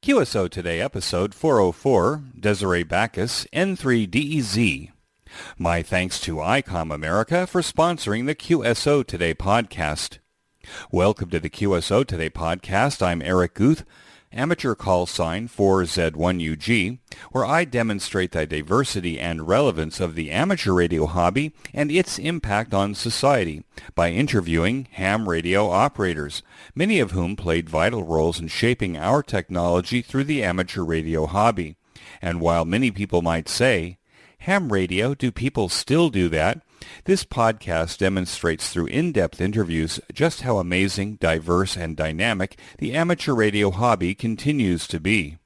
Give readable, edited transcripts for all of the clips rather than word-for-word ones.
QSO Today, episode 404, Desiree Baccus N3DEZ. My thanks to ICOM America for sponsoring the QSO Today podcast. Welcome to the QSO Today podcast. I'm Eric Guth, amateur call sign 4Z1UG, where I demonstrate the diversity and relevance of the amateur radio hobby and its impact on society by interviewing ham radio operators, many of whom played vital roles in shaping our technology through the amateur radio hobby. And while many people might say, ham radio, do people still do that? This podcast demonstrates through in-depth interviews just how amazing, diverse, and dynamic the amateur radio hobby continues to be.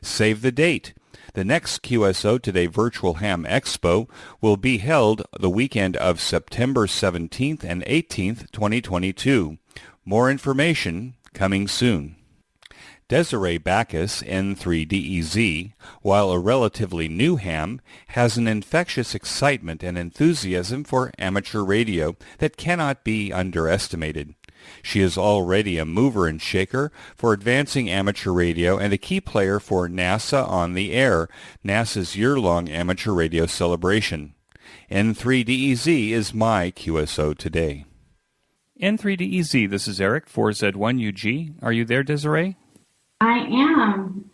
Save the date. The next QSO Today Virtual Ham Expo will be held the weekend of September 17th and 18th, 2022. More information coming soon. Desiree Baccus N3DEZ, while a relatively new ham, has an infectious excitement and enthusiasm for amateur radio that cannot be underestimated. She is already a mover and shaker for advancing amateur radio and a key player for NASA on the Air, NASA's year-long amateur radio celebration. N3DEZ is my QSO Today. N3DEZ, this is Eric, 4Z1UG. Are you there, Desiree? I am.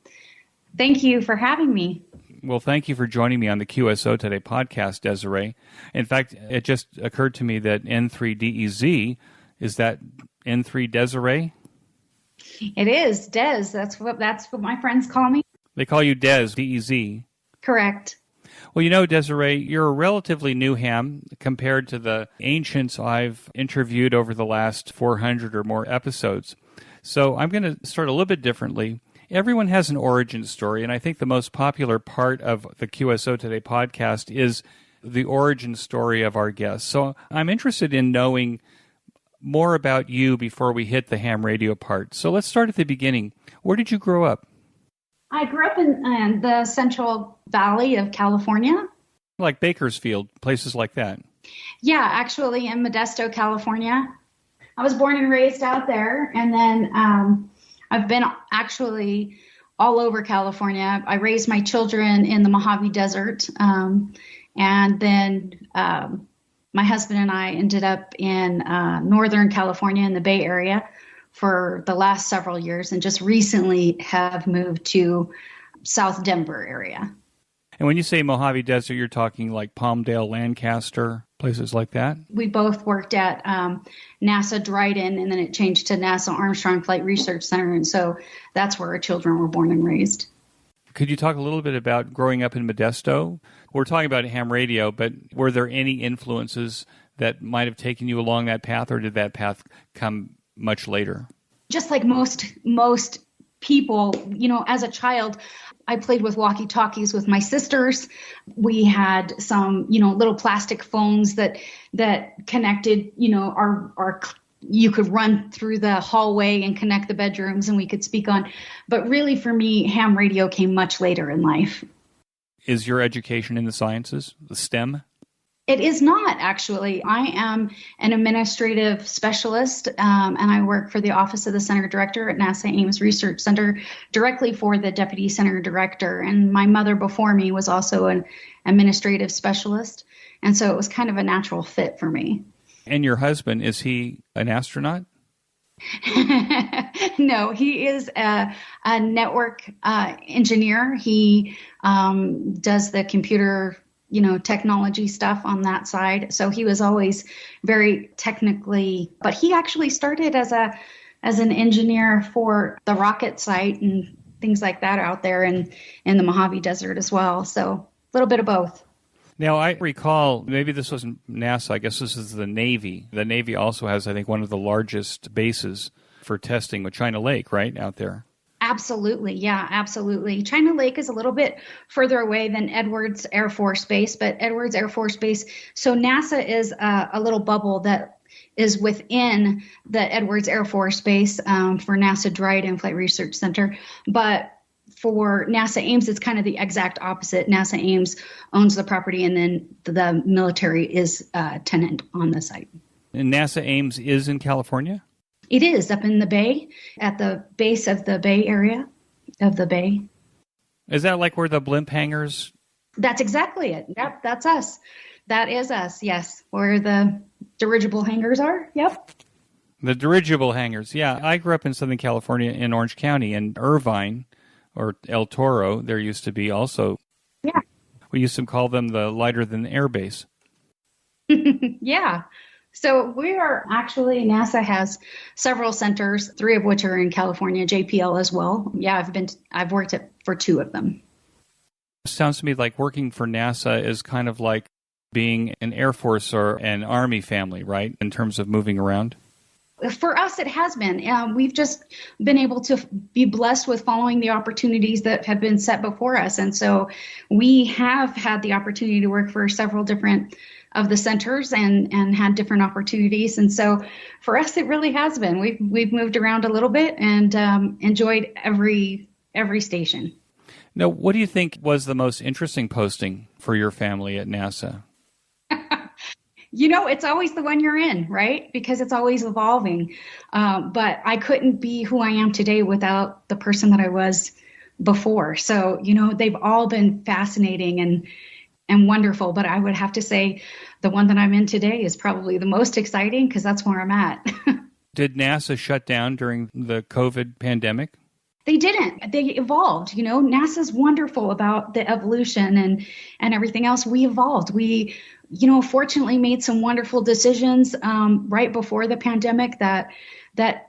Thank you for having me. Well, thank you for joining me on the QSO Today podcast, Desiree. In fact, it just occurred to me that N3DEZ, is that N3 Desiree? It is, Des. That's what my friends call me. They call you Des, D-E-Z. Correct. Well, you know, Desiree, you're a relatively new ham compared to the ancients I've interviewed over the last 400 or more episodes. So I'm going to start a little bit differently. Everyone has an origin story, and I think the most popular part of the QSO Today podcast is the origin story of our guests. So I'm interested in knowing more about you before we hit the ham radio part. So let's start at the beginning. Where did you grow up? I grew up in the Central Valley of California. Like Bakersfield, places like that. Yeah, actually in Modesto, California. I was born and raised out there, and then I've been actually all over California. I raised my children in the Mojave Desert, and then my husband and I ended up in Northern California in the Bay Area for the last several years, and just recently have moved to South Denver area. And when you say Mojave Desert, you're talking like Palmdale, Lancaster, places like that? We both worked at NASA Dryden, and then it changed to NASA Armstrong Flight Research Center, and so that's where our children were born and raised. Could you talk a little bit about growing up in Modesto? We're talking about ham radio, but were there any influences that might have taken you along that path, or did that path come much later? Just like most people, you know, as a child, I played with walkie-talkies with my sisters. We had some, you know, little plastic phones that connected, you know, our you could run through the hallway and connect the bedrooms and we could speak on. But really for me, ham radio came much later in life. Is your education in the sciences, the STEM? It is not, actually. I am an administrative specialist, and I work for the Office of the Center Director at NASA Ames Research Center, directly for the Deputy Center Director. And my mother before me was also an administrative specialist, and so it was kind of a natural fit for me. And your husband, is he an astronaut? No, he is a network engineer. He does the computer technology stuff on that side. So he was always very technically, but he actually started as an engineer for the rocket site and things like that out there in the Mojave Desert as well. So a little bit of both. Now, I recall, maybe this wasn't NASA, I guess this is the Navy. The Navy also has, I think, one of the largest bases for testing with China Lake, right, out there? Absolutely. Yeah, absolutely. China Lake is a little bit further away than Edwards Air Force Base, but Edwards Air Force Base, so NASA is a little bubble that is within the Edwards Air Force Base for NASA Dryden Flight Research Center. But for NASA Ames, it's kind of the exact opposite. NASA Ames owns the property, and then the military is a tenant on the site. And NASA Ames is in California? It is up in the Bay, at the base of the Bay Area. of the bay. Is that like where the blimp hangars? That's exactly it. Yep, that's us. That is us, yes. Where the dirigible hangars are. Yep. The dirigible hangars. Yeah, I grew up in Southern California in Orange County, in Irvine, or El Toro, there used to be also. Yeah. We used to call them the lighter than air base. Yeah. So we are actually, NASA has several centers, 3 of which are in California, JPL as well. Yeah, I've worked for 2 of them. Sounds to me like working for NASA is kind of like being an Air Force or an Army family, right? In terms of moving around. For us, it has been. We've just been able to be blessed with following the opportunities that have been set before us. And so we have had the opportunity to work for several different of the centers and had different opportunities. And so for us, it really has been. We've moved around a little bit and enjoyed every station. Now, what do you think was the most interesting posting for your family at NASA? It's always the one you're in, right? Because it's always evolving. But I couldn't be who I am today without the person that I was before. So, they've all been fascinating and wonderful. But I would have to say the one that I'm in today is probably the most exciting because that's where I'm at. Did NASA shut down during the COVID pandemic? They didn't. They evolved. NASA's wonderful about the evolution and everything else. We evolved. We fortunately made some wonderful decisions right before the pandemic that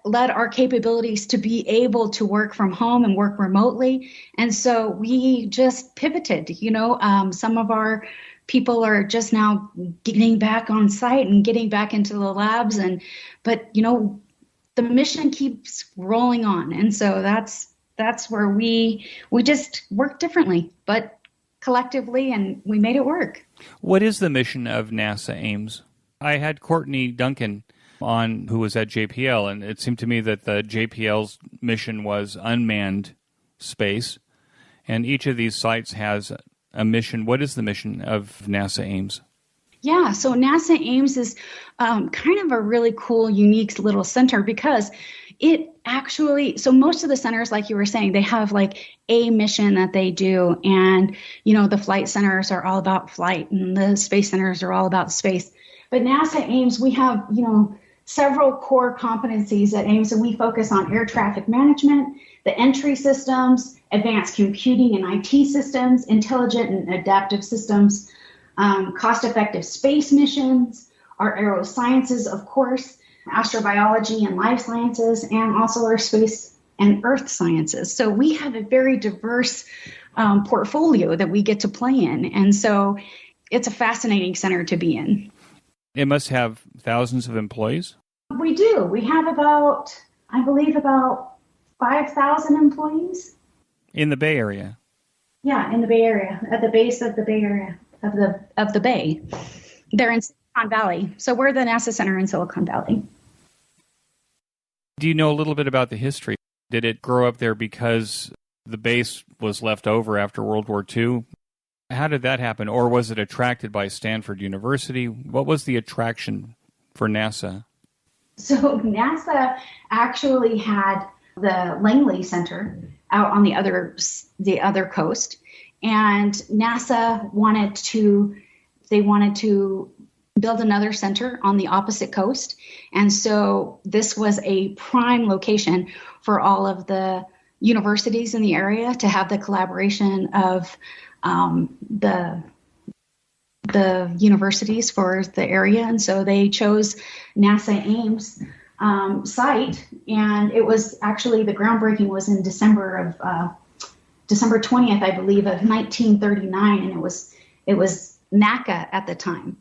led our capabilities to be able to work from home and work remotely. And so we just pivoted. Some of our people are just now getting back on site and getting back into the labs. But the mission keeps rolling on. And so that's where we just work differently, but collectively, and we made it work. What is the mission of NASA Ames? I had Courtney Duncan on, who was at JPL, and it seemed to me that the JPL's mission was unmanned space, and each of these sites has a mission. What is the mission of NASA Ames? Yeah, so NASA Ames is kind of a really cool, unique little center because it actually, so most of the centers, like you were saying, they have like a mission that they do. And, the flight centers are all about flight and the space centers are all about space. But NASA Ames, we have, several core competencies at Ames, and we focus on air traffic management, the entry systems, advanced computing and IT systems, intelligent and adaptive systems, cost-effective space missions, our aerosciences, of course, astrobiology and life sciences, and also our space and earth sciences. So we have a very diverse portfolio that we get to play in. And so it's a fascinating center to be in. It must have thousands of employees? We do. We have about 5,000 employees. In the Bay Area? Yeah, in the Bay Area, at the base of the Bay Area, of the Bay. They're in Silicon Valley. So we're the NASA Center in Silicon Valley. Do you know a little bit about the history? Did it grow up there because the base was left over after World War II? How did that happen? Or was it attracted by Stanford University? What was the attraction for NASA? So NASA actually had the Langley Center out on the other coast, and NASA wanted to build another center on the opposite coast. And so this was a prime location for all of the universities in the area to have the collaboration of the universities for the area. And so they chose NASA Ames site. And it was actually, the groundbreaking was in December 20th, I believe, of 1939. And it was NACA at the time.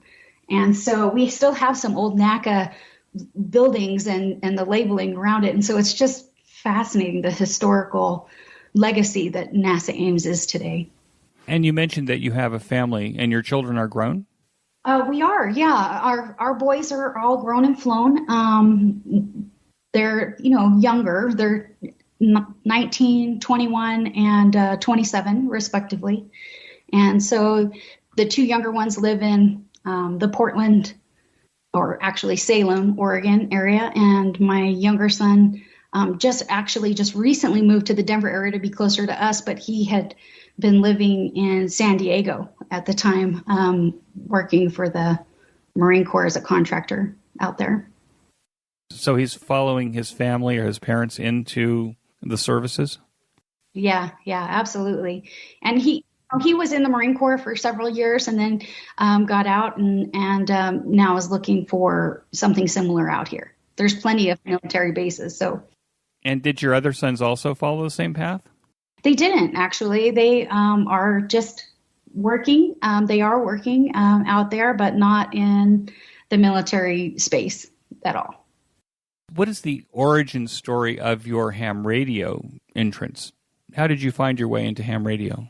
And so we still have some old NACA buildings and the labeling around it. And so it's just fascinating, the historical legacy that NASA Ames is today. And you mentioned that you have a family and your children are grown? We are, yeah. Our boys are all grown and flown. They're, younger. They're 19, 21, and 27, respectively. And so the 2 younger ones live in the Portland, or actually Salem, Oregon area, and my younger son just recently moved to the Denver area to be closer to us, but he had been living in San Diego at the time, working for the Marine Corps as a contractor out there. So he's following his family or his parents into the services? Yeah, absolutely. And he was in the Marine Corps for several years and then got out and now is looking for something similar out here. There's plenty of military bases. So. And did your other sons also follow the same path? They didn't, actually. They are just working. They are working out there, but not in the military space at all. What is the origin story of your ham radio entrance? How did you find your way into ham radio?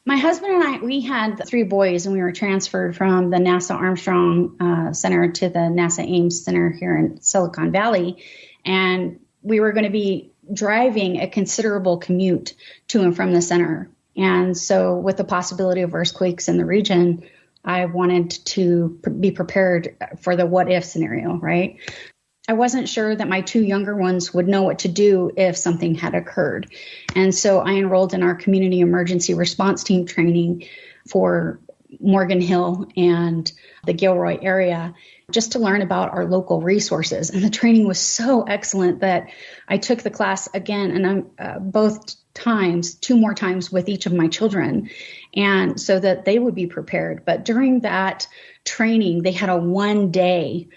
My husband and I, we had 3 boys, and we were transferred from the NASA Armstrong Center to the NASA Ames Center here in Silicon Valley. And we were going to be driving a considerable commute to and from the center. And so with the possibility of earthquakes in the region, I wanted to be prepared for the what if scenario, right? I wasn't sure that my 2 younger ones would know what to do if something had occurred. And so I enrolled in our community emergency response team training for Morgan Hill and the Gilroy area just to learn about our local resources. And the training was so excellent that I took the class again, and I'm both times, 2 more times with each of my children, and so that they would be prepared. But during that training, they had a 1-day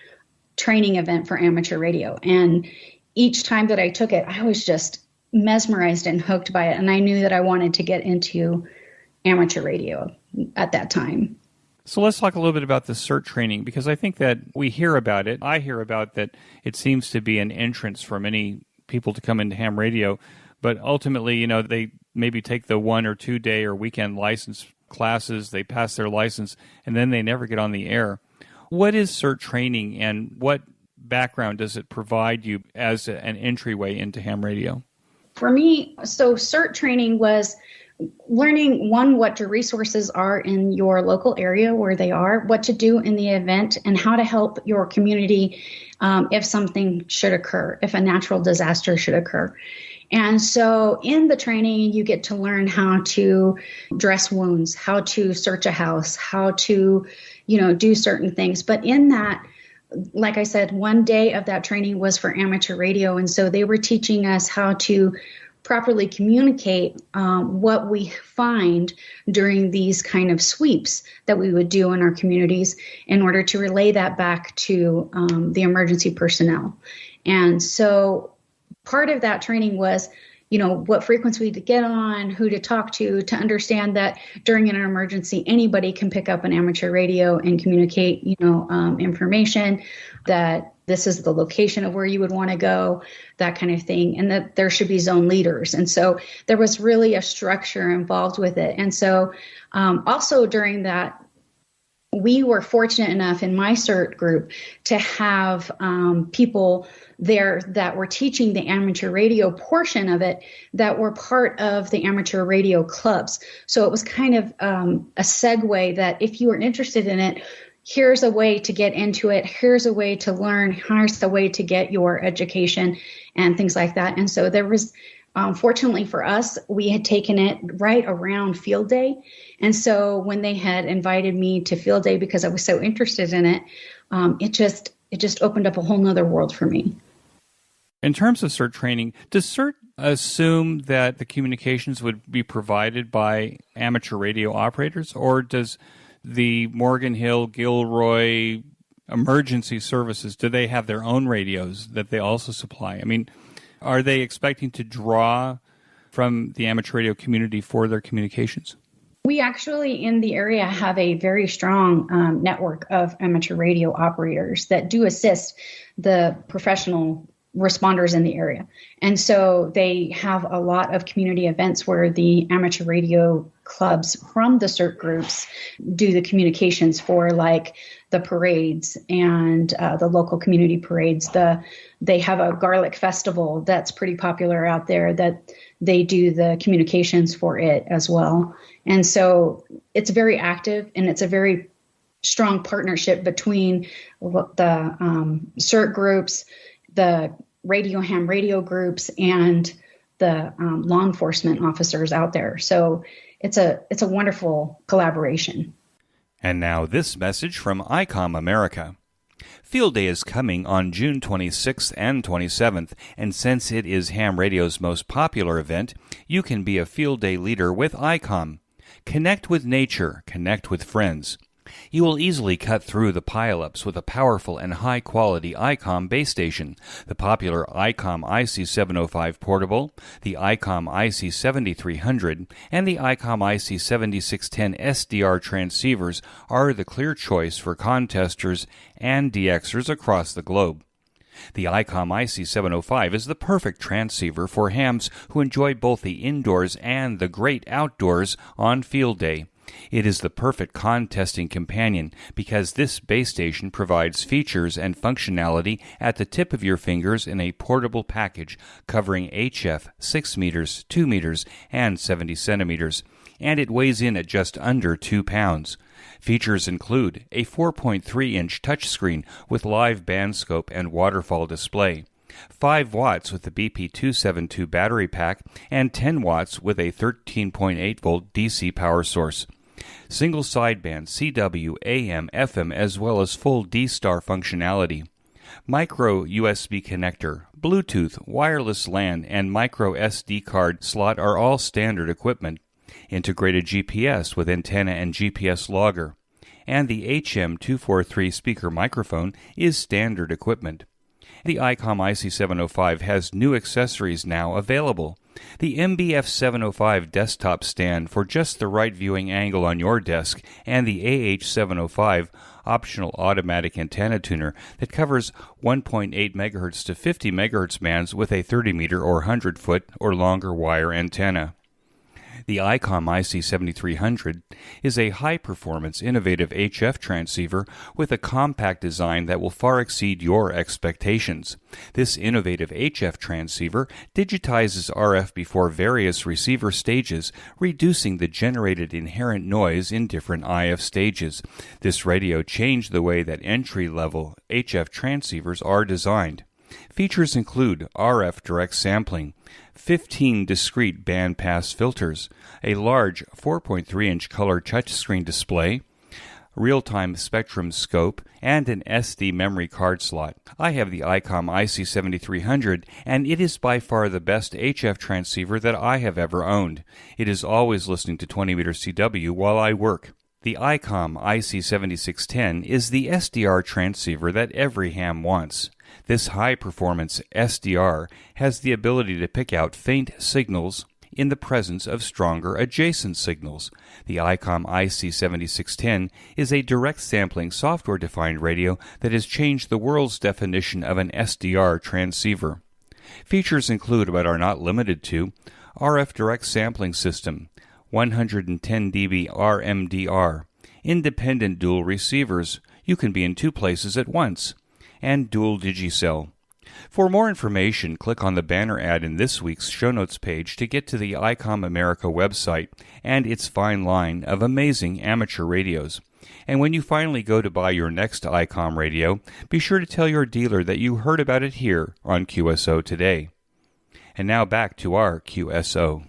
training event for amateur radio. And each time that I took it, I was just mesmerized and hooked by it. And I knew that I wanted to get into amateur radio at that time. So let's talk a little bit about the Cert training, because I think that we hear about it. I hear about that it seems to be an entrance for many people to come into ham radio. But ultimately, they maybe take the 1 or 2 day or weekend license classes, they pass their license, and then they never get on the air. What is Cert training, and what background does it provide you as an entryway into ham radio? For me, so Cert training was learning, one, what your resources are in your local area where they are, what to do in the event, and how to help your community if something should occur, if a natural disaster should occur. And so in the training, you get to learn how to dress wounds, how to search a house, how to, do certain things. But in that, like I said, 1 day of that training was for amateur radio. And so they were teaching us how to properly communicate what we find during these kind of sweeps that we would do in our communities in order to relay that back to the emergency personnel. And so part of that training was, what frequency to get on, who to talk to understand that during an emergency, anybody can pick up an amateur radio and communicate, information, that this is the location of where you would want to go, that kind of thing, and that there should be zone leaders. And so there was really a structure involved with it. And so also during that, we were fortunate enough in my Cert group to have people there that were teaching the amateur radio portion of it that were part of the amateur radio clubs. So it was kind of a segue that if you were interested in it, here's a way to get into it, here's a way to learn, here's the way to get your education and things like that. And so there was, fortunately for us, we had taken it right around field day. And so when they had invited me to field day because I was so interested in it, it just opened up a whole nother world for me. In terms of Cert training, does Cert assume that the communications would be provided by amateur radio operators, or does the Morgan Hill, Gilroy emergency services, do they have their own radios that they also supply? I mean, are they expecting to draw from the amateur radio community for their communications? We actually in the area have a very strong network of amateur radio operators that do assist the professional responders in the area. And so they have a lot of community events where the amateur radio clubs from the Cert groups do the communications for, like, the parades and the local community parades. They have a garlic festival that's pretty popular out there that they do the communications for it as well. And so it's very active, and it's a very strong partnership between the Cert groups, the ham radio groups and the law enforcement officers out there. So it's a wonderful collaboration. And now this message from ICOM America. Field Day is coming on June 26th and 27th, and since it is ham radio's most popular event, you can be a Field Day leader with ICOM. Connect with nature, connect with friends. You will easily cut through the pileups with a powerful and high-quality ICOM base station, the popular ICOM IC705 portable, the ICOM IC7300, and the ICOM IC7610 SDR transceivers are the clear choice for contesters and DXers across the globe. The ICOM IC705 is the perfect transceiver for hams who enjoy both the indoors and the great outdoors on Field Day. It is the perfect contesting companion because this base station provides features and functionality at the tip of your fingers in a portable package covering HF 6 meters, 2 meters, and 70 centimeters, and it weighs in at just under 2 pounds. Features include a 4.3-inch touchscreen with live band scope and waterfall display, 5 watts with the BP272 battery pack, and 10 watts with a 13.8-volt DC power source. Single sideband CW, AM, FM, as well as full D-Star functionality. Micro USB connector, Bluetooth, wireless LAN, and micro SD card slot are all standard equipment. Integrated GPS with antenna and GPS logger. And the HM243 speaker microphone is standard equipment. The ICOM IC705 has new accessories now available. The MBF705 desktop stand for just the right viewing angle on your desk, and the AH705 optional automatic antenna tuner that covers 1.8 MHz to 50 MHz bands with a 30-meter or 100-foot or longer wire antenna. The ICOM IC7300 is a high-performance, innovative HF transceiver with a compact design that will far exceed your expectations. This innovative HF transceiver digitizes RF before various receiver stages, reducing the generated inherent noise in different IF stages. This radio changed the way that entry-level HF transceivers are designed. Features include RF direct sampling, 15 discrete bandpass filters, a large 4.3-inch color touchscreen display, real-time spectrum scope, and an SD memory card slot. I have the ICOM IC7300, and it is by far the best HF transceiver that I have ever owned. It is always listening to 20-meter CW while I work. The ICOM IC7610 is the SDR transceiver that every ham wants. This high-performance SDR has the ability to pick out faint signals in the presence of stronger adjacent signals. The ICOM IC7610 is a direct sampling software-defined radio that has changed the world's definition of an SDR transceiver. Features include, but are not limited to, RF direct sampling system, 110 dB RMDR, independent dual receivers, you can be in 2 places at once, and dual digicell. For more information, click on the banner ad in this week's show notes page to get to the ICOM America website and its fine line of amazing amateur radios. And when you finally go to buy your next ICOM radio, be sure to tell your dealer that you heard about it here on QSO Today. And now back to our QSO.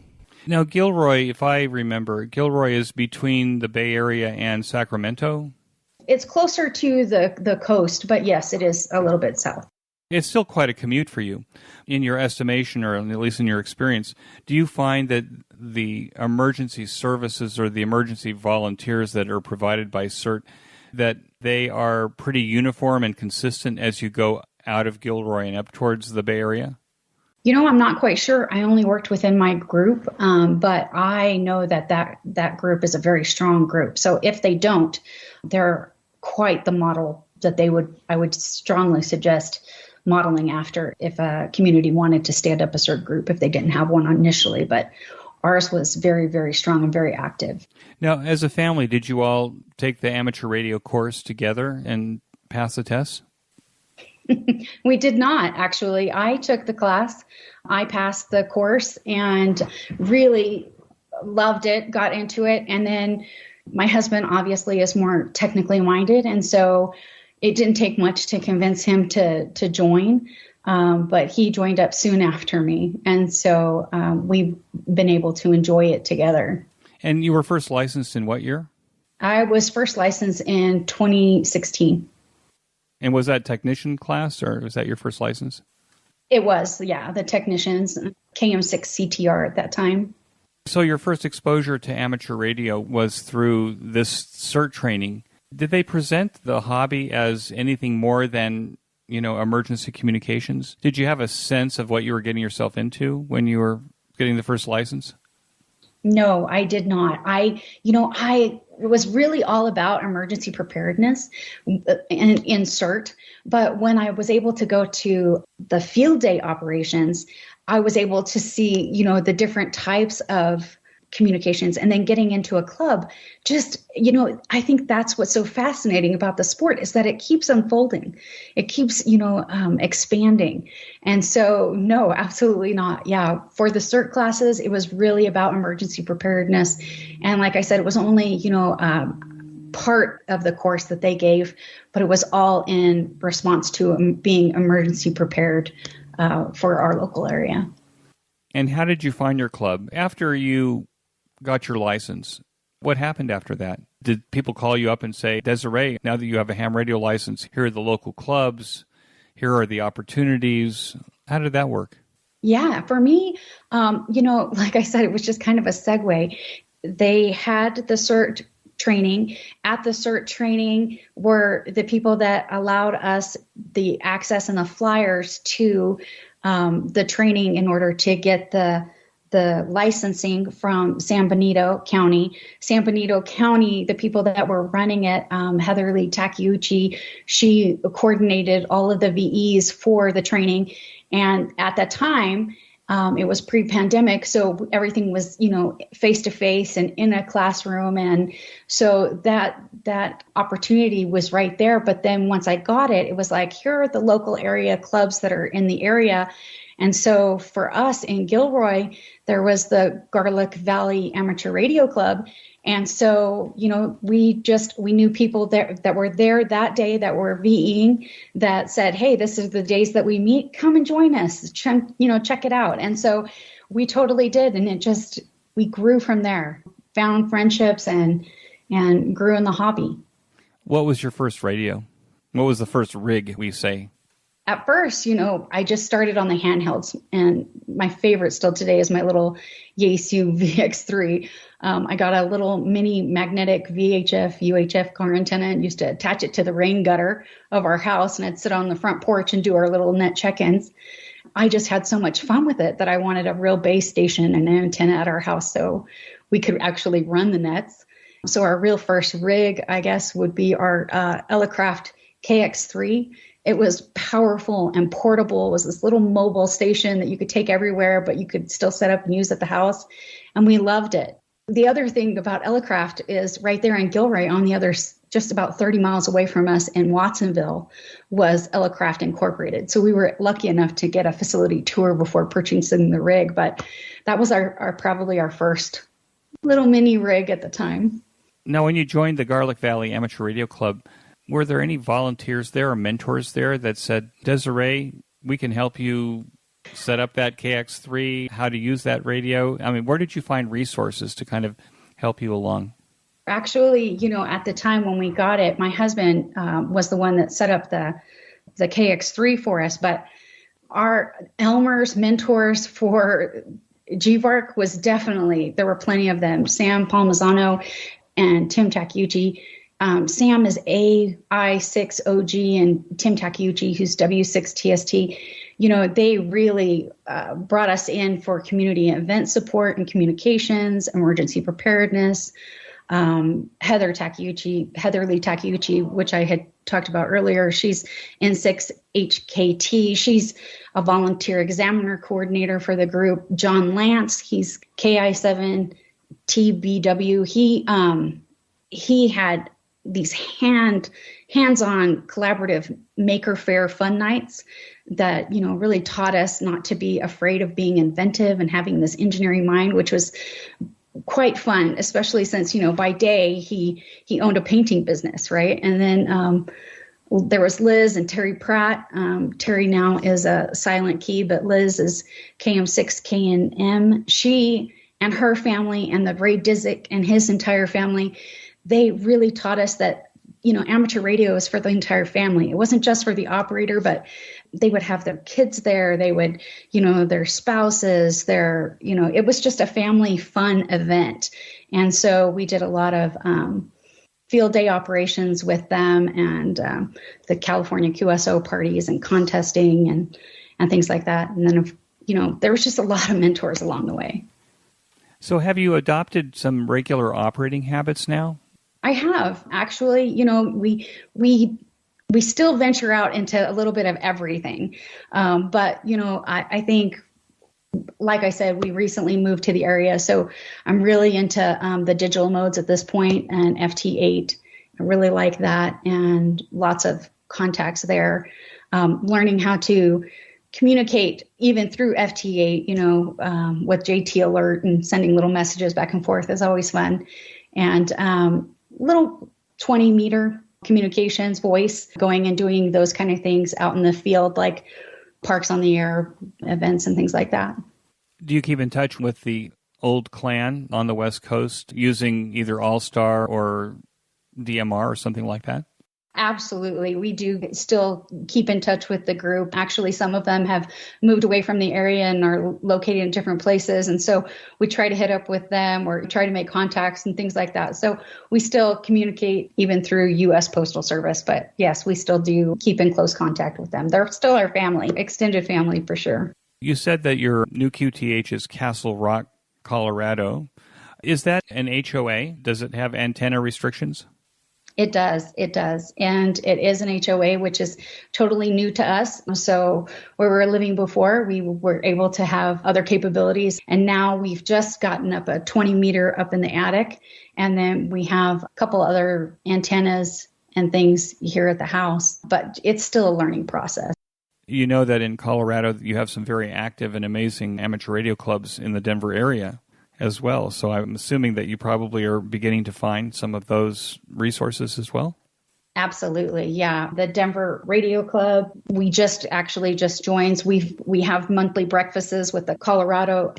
Now, Gilroy, if I remember, Gilroy is between the Bay Area and Sacramento? It's closer to the coast, but yes, it is a little bit south. It's still quite a commute for you. In your estimation, or at least in your experience, do you find that the emergency services or the emergency volunteers that are provided by Cert, that they are pretty uniform and consistent as you go out of Gilroy and up towards the Bay Area? I'm not quite sure. I only worked within my group, but I know that group is a very strong group. So if they don't, they're quite the model that I would strongly suggest modeling after if a community wanted to stand up a CERT group if they didn't have one initially. But ours was very, very strong and very active. Now, as a family, did you all take the amateur radio course together and pass the test? We did not, actually. I took the class. I passed the course and really loved it, got into it. And then my husband obviously is more technically minded. And so it didn't take much to convince him to join. but he joined up soon after me. And so we've been able to enjoy it together. And you were first licensed in what year? I was first licensed in 2016. And was that technician class, or was that your first license? It was, yeah, the technicians, KM6 CTR at that time. So your first exposure to amateur radio was through this Cert training. Did they present the hobby as anything more than, emergency communications? Did you have a sense of what you were getting yourself into when you were getting the first license? No, I did not. It was really all about emergency preparedness in Cert. But when I was able to go to the field day operations, I was able to see, the different types of communications, and then getting into a club. Just, I think that's what's so fascinating about the sport, is that it keeps unfolding. It keeps, expanding. And so, no, absolutely not. Yeah. For the Cert classes, it was really about emergency preparedness. And like I said, it was only, part of the course that they gave, but it was all in response to being emergency prepared for our local area. And how did you find your club after you got your license? What happened after that? Did people call you up and say, Desiree, now that you have a ham radio license, here are the local clubs, here are the opportunities? How did that work? Yeah, for me, like I said, it was just kind of a segue. They had the Cert training. At the Cert training were the people that allowed us the access and the flyers to the training in order to get the licensing from San Benito County. San Benito County, the people that were running it, Heatherly Takeuchi, she coordinated all of the VEs for the training. And at that time, it was pre-pandemic, so everything was, face-to-face and in a classroom. And so that opportunity was right there. But then once I got it, it was like, here are the local area clubs that are in the area. And so for us in Gilroy, there was the Garlic Valley Amateur Radio Club. And so, we knew people there that were there that day that were VEing that said, hey, this is the days that we meet. Come and join us, check it out. And so we totally did. And we grew from there, found friendships and grew in the hobby. What was your first radio? What was the first rig, we say? At first, I just started on the handhelds, and my favorite still today is my little Yaesu VX3. I got a little mini magnetic VHF, UHF car antenna and used to attach it to the rain gutter of our house, and I'd sit on the front porch and do our little net check-ins. I just had so much fun with it that I wanted a real base station and an antenna at our house so we could actually run the nets. So our real first rig, I guess, would be our Elecraft KX3. It was powerful and portable. It was this little mobile station that you could take everywhere, but you could still set up and use at the house. And we loved it. The other thing about Elecraft is right there in Gilroy, on the other, just about 30 miles away from us in Watsonville, was Elecraft Incorporated. So we were lucky enough to get a facility tour before purchasing the rig. But that was our probably our first little mini rig at the time. Now, when you joined the Garlic Valley Amateur Radio Club, were there any volunteers there or mentors there that said, Desiree, we can help you set up that KX3, how to use that radio? I mean, where did you find resources to kind of help you along? Actually, at the time when we got it, my husband was the one that set up the KX3 for us. But our Elmer's mentors for GVARC was definitely, there were plenty of them, Sam Palmisano and Tim Takeuchi. Sam is AI6OG, and Tim Takeuchi, who's W6TST. They really brought us in for community event support and communications, emergency preparedness. Heatherly Takeuchi, which I had talked about earlier, she's N6 HKT. She's a volunteer examiner coordinator for the group. John Lance, he's KI7 TBW. He had these hands-on collaborative maker fair fun nights that, really taught us not to be afraid of being inventive and having this engineering mind, which was quite fun, especially since, by day he owned a painting business, right? And then there was Liz and Terry Pratt. Terry now is a silent key, but Liz is KM6KNM. She and her family and the Ray Disick and his entire family, they really taught us that, amateur radio is for the entire family. It wasn't just for the operator, but they would have their kids there. They would, their spouses, it was just a family fun event. And so we did a lot of field day operations with them and the California QSO parties and contesting and things like that. And then, there was just a lot of mentors along the way. So have you adopted some regular operating habits now? I have. Actually, we still venture out into a little bit of everything. But, I think, like I said, we recently moved to the area. So I'm really into the digital modes at this point and FT8. I really like that and lots of contacts there. Learning how to communicate even through FT8, with JT Alert and sending little messages back and forth is always fun. And little 20-meter communications, voice, going and doing those kind of things out in the field, like Parks on the Air events and things like that. Do you keep in touch with the old clan on the West Coast using either All-Star or DMR or something like that? Absolutely. We do still keep in touch with the group. Actually, some of them have moved away from the area and are located in different places. And so we try to hit up with them or try to make contacts and things like that. So we still communicate even through U.S. Postal Service. But yes, we still do keep in close contact with them. They're still our family, extended family for sure. You said that your new QTH is Castle Rock, Colorado. Is that an HOA? Does it have antenna restrictions? It does. And it is an HOA, which is totally new to us. So where we were living before, we were able to have other capabilities. And now we've just gotten up a 20-meter up in the attic. And then we have a couple other antennas and things here at the house. But it's still a learning process. You know that in Colorado, you have some very active and amazing amateur radio clubs in the Denver area as well. So I'm assuming that you probably are beginning to find some of those resources as well? Absolutely. Yeah. The Denver Radio Club, we just joined. We have monthly breakfasts with the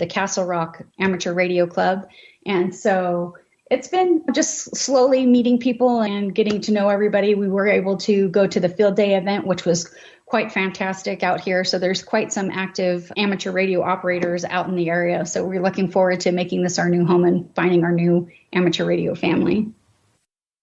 Castle Rock Amateur Radio Club. And so it's been just slowly meeting people and getting to know everybody. We were able to go to the field day event, which was quite fantastic out here. So there's quite some active amateur radio operators out in the area. So we're looking forward to making this our new home and finding our new amateur radio family.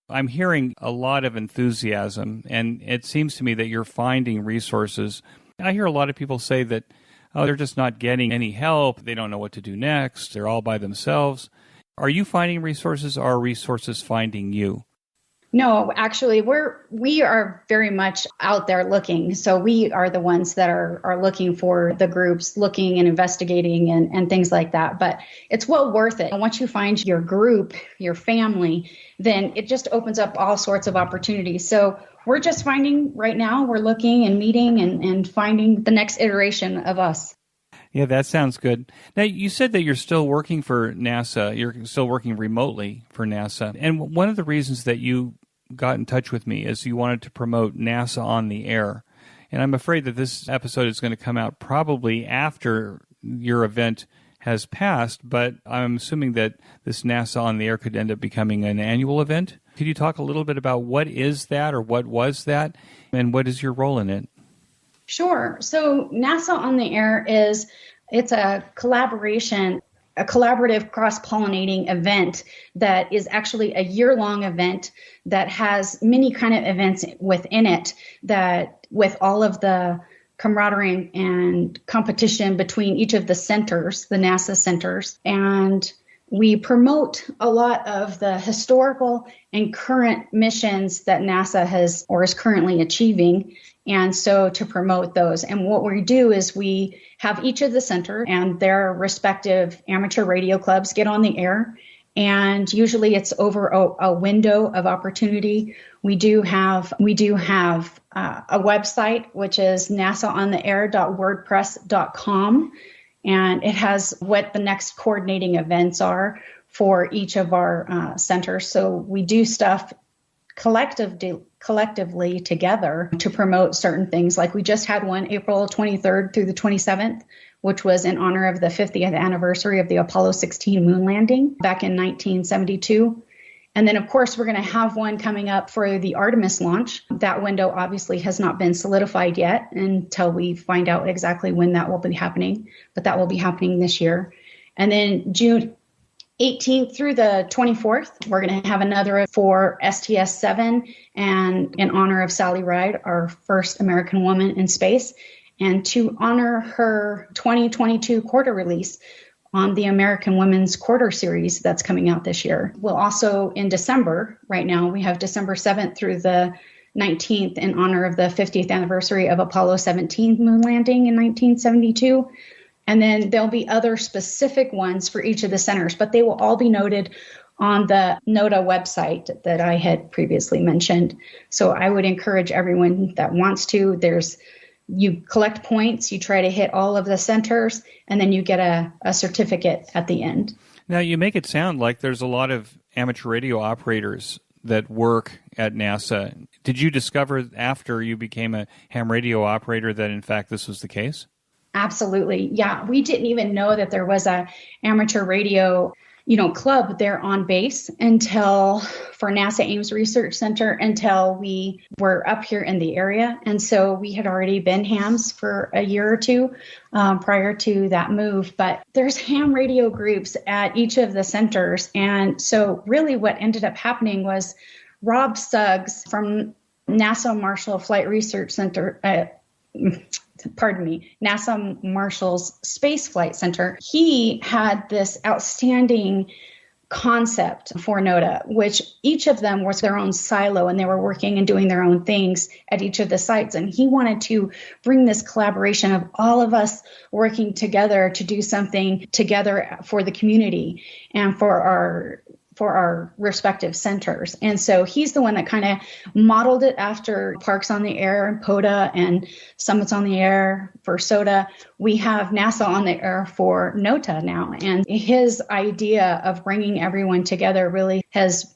I'm hearing a lot of enthusiasm, and it seems to me that you're finding resources. I hear a lot of people say that, they're just not getting any help. They don't know what to do next. They're all by themselves. Are you finding resources, or are resources finding you? No, actually, we are very much out there looking. So we are the ones that are looking for the groups, looking and investigating and things like that. But it's well worth it. And once you find your group, your family, then it just opens up all sorts of opportunities. So we're just finding right now, we're looking and meeting and finding the next iteration of us. Yeah, that sounds good. Now, you said that you're still working for NASA. You're still working remotely for NASA. And one of the reasons that you got in touch with me is you wanted to promote NASA on the Air. And I'm afraid that this episode is going to come out probably after your event has passed, but I'm assuming that this NASA on the Air could end up becoming an annual event. Could you talk a little bit about what is that, or what was that, and what is your role in it? Sure. So NASA on the Air it's a collaborative cross-pollinating event that is actually a year-long event that has many kind of events within it, that with all of the camaraderie and competition between each of the centers, the NASA centers. And we promote a lot of the historical and current missions that NASA has or is currently achieving. And so to promote those. And what we do is we have each of the center and their respective amateur radio clubs get on the air. And usually it's over a window of opportunity. We do have a website, which is nasaontheair.wordpress.com. And it has what the next coordinating events are for each of our centers. So we do stuff collectively together to promote certain things. Like we just had one April 23rd through the 27th, which was in honor of the 50th anniversary of the Apollo 16 moon landing back in 1972. And then, of course, we're going to have one coming up for the Artemis launch. That window obviously has not been solidified yet until we find out exactly when that will be happening, but that will be happening this year. And then June 18th through the 24th, we're going to have another for STS-7 and in honor of Sally Ride, our first American woman in space, and to honor her 2022 quarter release on the American Women's Quarter Series that's coming out this year. We'll also, in December, right now, we have December 7th through the 19th in honor of the 50th anniversary of Apollo 17 moon landing in 1972. And then there'll be other specific ones for each of the centers, but they will all be noted on the NOTA website that I had previously mentioned. So I would encourage everyone that wants to. You collect points, you try to hit all of the centers, and then you get a certificate at the end. Now, you make it sound like there's a lot of amateur radio operators that work at NASA. Did you discover after you became a ham radio operator that, in fact, this was the case? Absolutely. Yeah, we didn't even know that there was a amateur radio club there on base for NASA Ames Research Center until we were up here in the area. And so we had already been hams for a year or two prior to that move. But there's ham radio groups at each of the centers. And so really what ended up happening was Rob Suggs from NASA Marshall Flight Research Center, NASA Marshall's Space Flight Center, he had this outstanding concept for NOTA, which each of them was their own silo and they were working and doing their own things at each of the sites. And he wanted to bring this collaboration of all of us working together to do something together for the community and for our respective centers. And so he's the one that kind of modeled it after Parks on the Air and POTA and Summits on the Air for SOTA. We have NASA on the Air for NOTA now. And his idea of bringing everyone together really has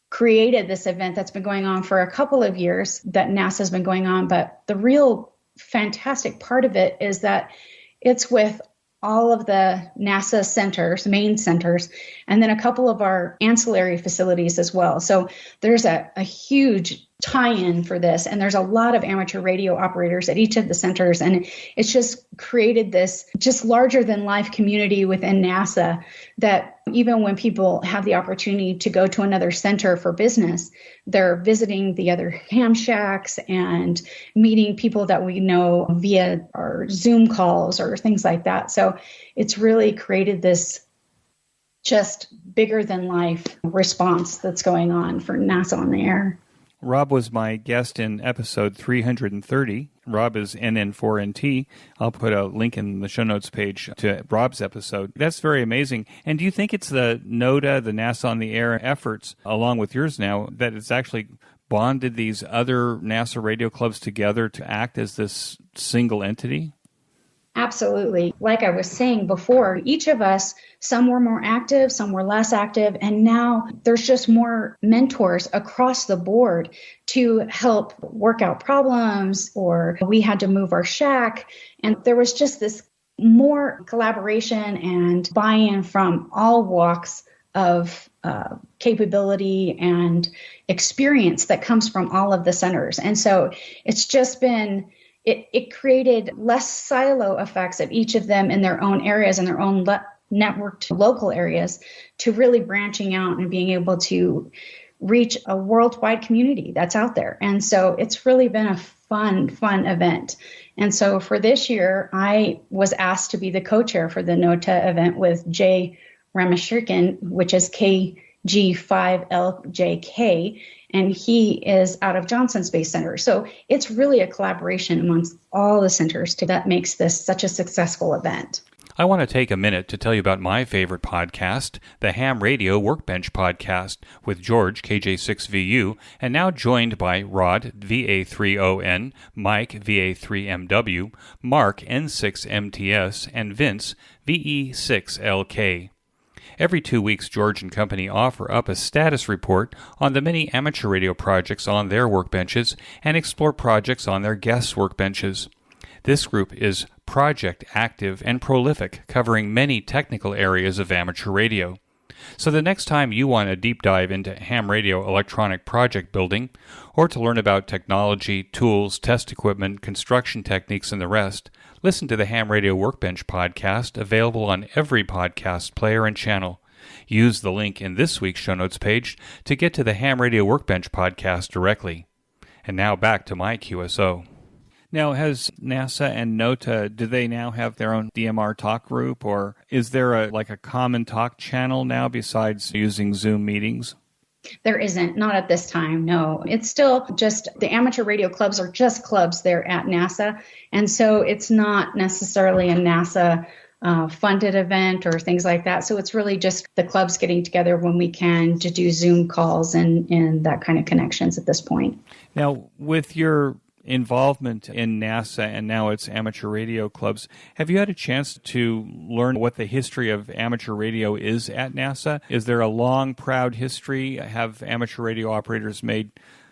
created this event that's been going on for a couple of years that NASA's been going on. But the real fantastic part of it is that it's with all of the NASA centers, main centers, and then a couple of our ancillary facilities as well. So there's a huge tie-in for this, and there's a lot of amateur radio operators at each of the centers, and it's just created this just larger than life community within NASA that even when people have the opportunity to go to another center for business, they're visiting the other ham shacks and meeting people that we know via our Zoom calls or things like that. So it's really created this just bigger than life response that's going on for NASA on the Air. Rob was my guest in episode 330. Rob is NN4NT. I'll put a link in the show notes page to Rob's episode. That's very amazing. And do you think it's the NOTA, the NASA on the Air efforts, along with yours now, that it's actually bonded these other NASA radio clubs together to act as this single entity? Absolutely. Like I was saying before, each of us, some were more active, some were less active, and now there's just more mentors across the board to help work out problems, or we had to move our shack, and there was just this more collaboration and buy-in from all walks of capability and experience that comes from all of the centers. And so it's just been... It created less silo effects of each of them in their own areas and their own networked local areas to really branching out and being able to reach a worldwide community that's out there. And so it's really been a fun event. And so for this year, I was asked to be the co-chair for the NOTA event with Jay Ramashirkin, which is KG5LJK. And he is out of Johnson Space Center. So it's really a collaboration amongst all the centers that makes this such a successful event. I want to take a minute to tell you about my favorite podcast, the Ham Radio Workbench podcast, with George, KJ6VU, and now joined by Rod, VA30N, Mike, VA3MW, Mark, N6MTS, and Vince, VE6LK. Every 2 weeks, George and Company offer up a status report on the many amateur radio projects on their workbenches and explore projects on their guests' workbenches. This group is project active and prolific, covering many technical areas of amateur radio. So the next time you want a deep dive into ham radio electronic project building, or to learn about technology, tools, test equipment, construction techniques, and the rest, listen to the Ham Radio Workbench podcast, available on every podcast player and channel. Use the link in this week's show notes page to get to the Ham Radio Workbench podcast directly. And now back to my QSO. Now, has NASA and NOTA, do they now have their own DMR talk group, or is there a common talk channel now besides using Zoom meetings? There isn't, not at this time, no. It's still just the amateur radio clubs are just clubs there at NASA, and so it's not necessarily a NASA funded event or things like that. So it's really just the clubs getting together when we can to do Zoom calls and that kind of connections at this point. Now, with your involvement in NASA and now its amateur radio clubs, have you had a chance to learn what the history of amateur radio is at NASA? Is there a long, proud history? Have amateur radio operators made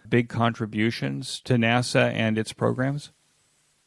big contributions to NASA and its programs?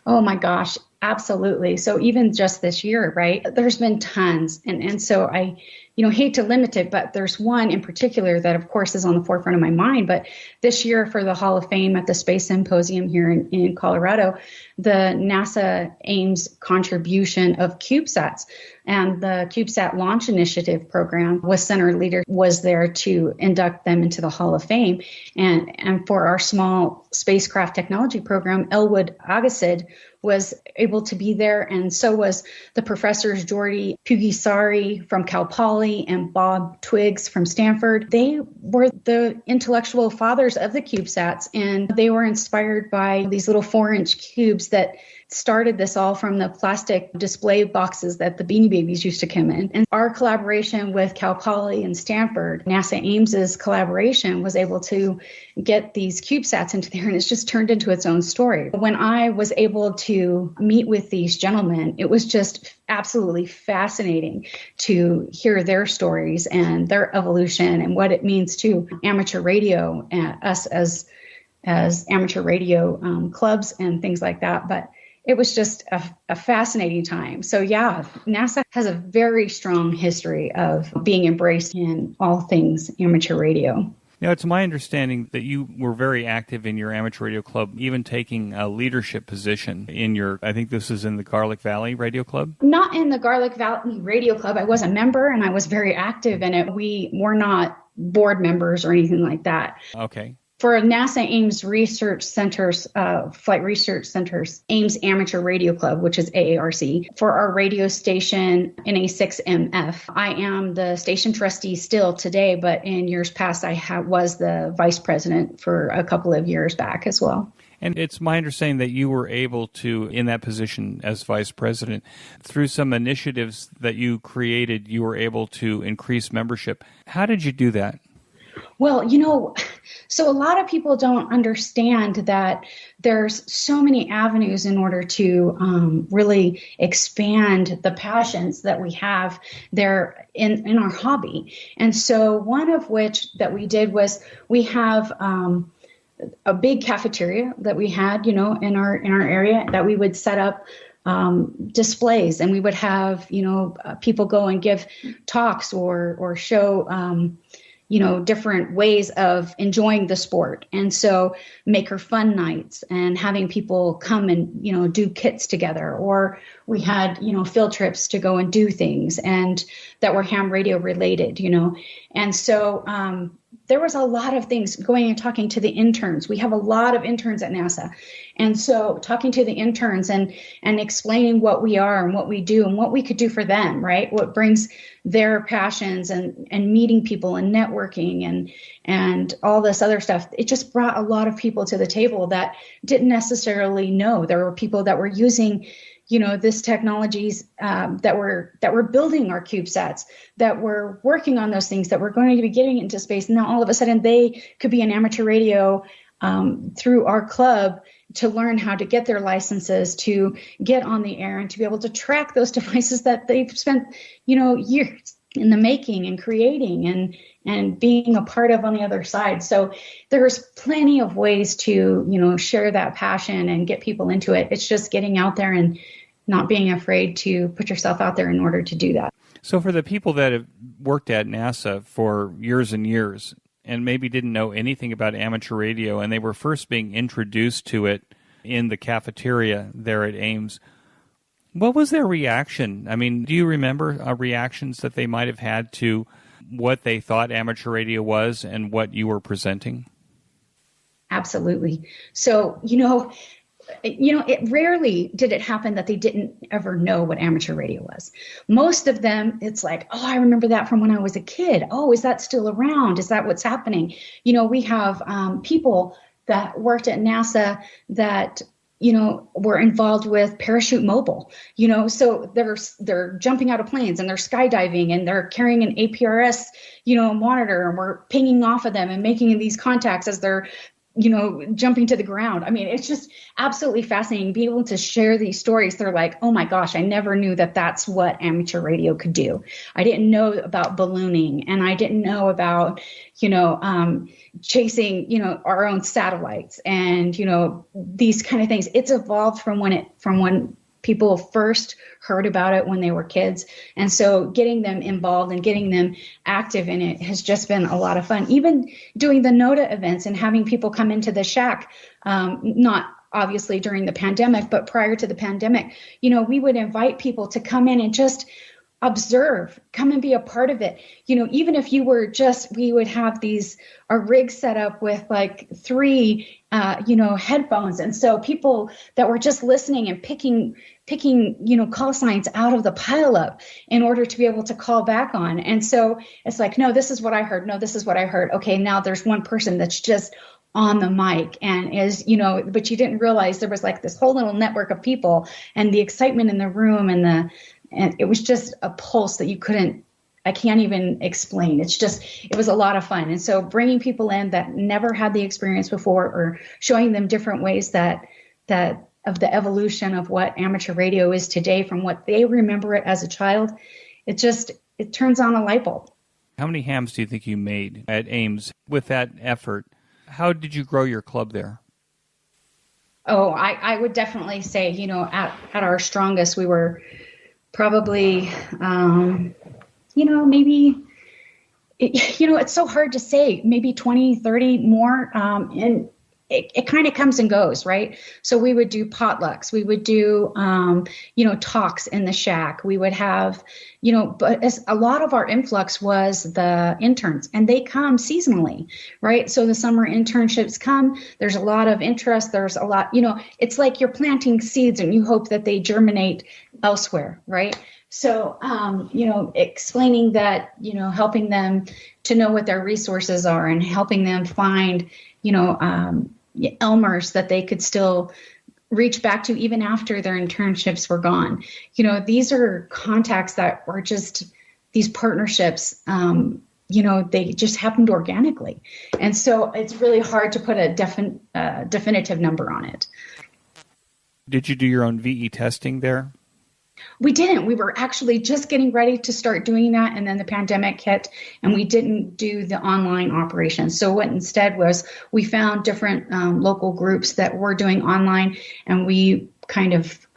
Oh my gosh, absolutely. So even just this year, right, there's been tons. And so I hate to limit it, but there's one in particular that, of course, is on the forefront of my mind. But this year for the Hall of Fame at the Space Symposium here in Colorado, the NASA Ames contribution of CubeSats and the CubeSat Launch Initiative program center leader was there to induct them into the Hall of Fame. And for our small spacecraft technology program, Elwood Agassiz was able to be there, and so was the professors Jordi Pugisari from Cal Poly and Bob Twiggs from Stanford. They were the intellectual fathers of the CubeSats, and they were inspired by these little 4-inch cubes that started this all from the plastic display boxes that the Beanie Babies used to come in. And our collaboration with Cal Poly and Stanford, NASA Ames's collaboration, was able to get these CubeSats into there, and it's just turned into its own story. When I was able to meet with these gentlemen, it was just absolutely fascinating to hear their stories and their evolution and what it means to amateur radio and us as amateur radio clubs and things like that. But it was just a fascinating time. So yeah, NASA has a very strong history of being embraced in all things amateur radio. Now, it's my understanding that you were very active in your amateur radio club, even taking a leadership position in I think this is in the Garlic Valley Radio Club? Not in the Garlic Valley Radio Club. I was a member and I was very active in it. We were not board members or anything like that. Okay. For NASA Ames Research Center's, Flight Research Center's Ames Amateur Radio Club, which is AARC, for our radio station NA6MF. I am the station trustee still today, but in years past, I was the vice president for a couple of years back as well. And it's my understanding that you were able to, in that position as vice president, through some initiatives that you created, you were able to increase membership. How did you do that? Well, so a lot of people don't understand that there's so many avenues in order to really expand the passions that we have there in our hobby. And so one of which that we did was we have a big cafeteria that we had, in our area that we would set up displays, and we would have, people go and give talks or show different ways of enjoying the sport. And so maker fun nights and having people come and, do kits together, or we had, field trips to go and do things and that were ham radio related, And so there was a lot of things going and talking to the interns. We have a lot of interns at NASA. And so talking to the interns and explaining what we are and what we do and what we could do for them, right? What brings their passions and meeting people and networking and all this other stuff. It just brought a lot of people to the table that didn't necessarily know. There were people that were using this technologies that were building our CubeSats, that were working on those things, that were going to be getting into space. And now all of a sudden they could be an amateur radio through our club to learn how to get their licenses, to get on the air and to be able to track those devices that they've spent, years in the making and creating and being a part of on the other side. So there's plenty of ways to, share that passion and get people into it. It's just getting out there and not being afraid to put yourself out there in order to do that. So for the people that have worked at NASA for years and years and maybe didn't know anything about amateur radio and they were first being introduced to it in the cafeteria there at Ames, what was their reaction? I mean, do you remember reactions that they might have had to what they thought amateur radio was and what you were presenting? Absolutely. So, it rarely did it happen that they didn't ever know what amateur radio was. Most of them, it's like, oh, I remember that from when I was a kid. Oh, is that still around? Is that what's happening? We have people that worked at NASA that were involved with Parachute Mobile, so they're jumping out of planes and they're skydiving and they're carrying an APRS, monitor, and we're pinging off of them and making these contacts as they're, jumping to the ground. I mean, it's just absolutely fascinating being able to share these stories. They're like, oh my gosh, I never knew that that's what amateur radio could do. I didn't know about ballooning, and I didn't know about, chasing, our own satellites and, these kind of things. It's evolved from when people first heard about it when they were kids. And so getting them involved and getting them active in it has just been a lot of fun. Even doing the NOTA events and having people come into the shack, not obviously during the pandemic, but prior to the pandemic, we would invite people to come in and just observe, come and be a part of it. Even if you were we would have a rig set up with like 3, headphones. And so people that were just listening and picking, call signs out of the pileup in order to be able to call back on. And so it's like, no, this is what I heard. No, this is what I heard. Okay, now there's one person that's just on the mic and is, but you didn't realize there was like this whole little network of people and the excitement in the room and it was just a pulse that I can't even explain. It was a lot of fun. And so bringing people in that never had the experience before or showing them different ways that of the evolution of what amateur radio is today from what they remember it as a child, it turns on a light bulb. How many hams do you think you made at Ames with that effort? How did you grow your club there? Oh, I would definitely say, at our strongest, we were probably, maybe, it's so hard to say, maybe 20, 30 more. And it kind of comes and goes, right? So we would do potlucks. We would do, talks in the shack. We would have, but a lot of our influx was the interns, and they come seasonally, right? So the summer internships come, there's a lot of interest. There's a lot, it's like you're planting seeds and you hope that they germinate elsewhere, right? So, explaining that, helping them to know what their resources are and helping them find, Elmers that they could still reach back to even after their internships were gone. These are contacts that were just these partnerships, they just happened organically. And so it's really hard to put a definitive number on it. Did you do your own VE testing there? We didn't. We were actually just getting ready to start doing that, and then the pandemic hit, and we didn't do the online operations. So what instead was we found different local groups that were doing online, and we kind of